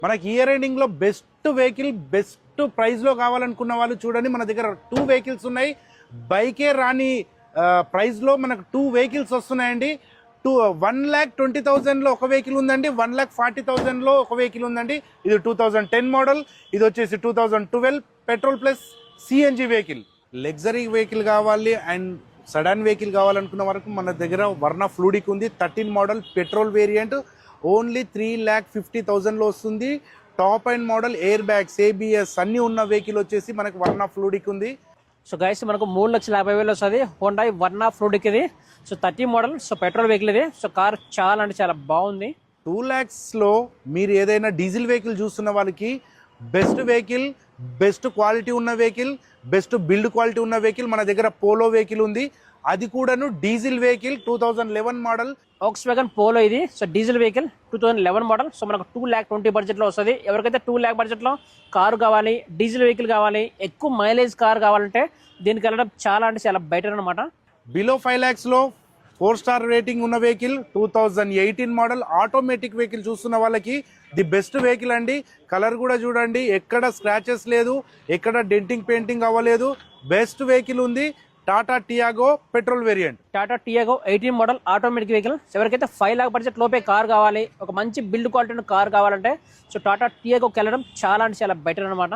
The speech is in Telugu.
మనకి ఇయర్ ఎండింగ్ లో బెస్ట్ వెహికల్ బెస్ట్ ప్రైస్ లో కావాలనుకున్న వాళ్ళు చూడండి, మన దగ్గర 2 వెహికల్స్ ఉన్నాయి. బైకే రాని ప్రైస్ లో మనకు 2 వెహికల్స్ వస్తున్నాయండి. 1,20,000 లో ఒక వెహికల్ ఉందండి, 1,40,000 లో ఒక వెహికల్ ఉందండి. ఇది 2010 మోడల్, ఇది వచ్చేసి 2012 petrol plus CNG vehicle. Luxury vehicle కావాలి అండ్ సడన్ వెహికల్ కావాలనుకున్న వరకు మన దగ్గర వర్నా ఫ్లూడిక్ ఉంది. 13 మోడల్ పెట్రోల్ వేరియంట్ ఓన్లీ 3,50,000 లో వస్తుంది. Top and model air bags ABS అన్ని ఉన్న వెహికల్ వచ్చేసి మనకు వర్నా ఫ్లూడిక్ ఉంది. సో గైస్ మనకు 3,50,000 వస్తుంది హోండా వర్నా ఫ్లూడిక్ ఇది. So 30 model, so petrol vehicle ఇది. సో కార్ చాలా అంటే చాలా బాగుంది. 2 lakhs లో మీరు ఏదైనా డీజిల్ వెహికల్ చూస్తున్న వాళ్ళకి బెస్ట్ వెహికల్, బెస్ట్ క్వాలిటీ ఉన్న వెహికల్, బెస్ట్ బిల్డ్ క్వాలిటీ ఉన్న వెహికల్ మన దగ్గర పోలో వెహికల్ ఉంది. అది కూడాను diesel vehicle 2011 model Volkswagen Polo ఇది. So diesel vehicle 2011 model. So మనకు 2,20,000 బడ్జెట్లో వస్తుంది. ఎవరికైతే 2 lakh బడ్జెట్లో కారు కావాలి, డీజిల్ వెహికల్ కావాలి, ఎక్కువ మైలేజ్ కార్ కావాలంటే దీనికి వెళ్ళడం చాలా అంటే చాలా బెటర్ అనమాట. బిలో 5 lakhs లో 4 స్టార్ రేటింగ్ ఉన్న వెహికల్ 2018 మోడల్ ఆటోమేటిక్ వెహికల్ చూస్తున్న వాళ్ళకి ది బెస్ట్ వెహికల్ అండి. కలర్ కూడా చూడండి, ఎక్కడ స్క్రాచెస్ లేదు, ఎక్కడ డెంటింగ్ పెయింటింగ్ అవ్వలేదు. బెస్ట్ వెహికల్ ఉంది. Tata Tiago petrol variant. Tata Tiago 18 model automatic vehicle. ఎవరికైతే 5 lakh బడ్జెట్ లోపే కార్ కావాలి, ఒక మంచి బిల్డ్ క్వాలిటీ కార్ కావాలంటే సో టాటా టియాగోకి వెళ్ళడం చాలా అంటే చాలా బెటర్ అనమాట.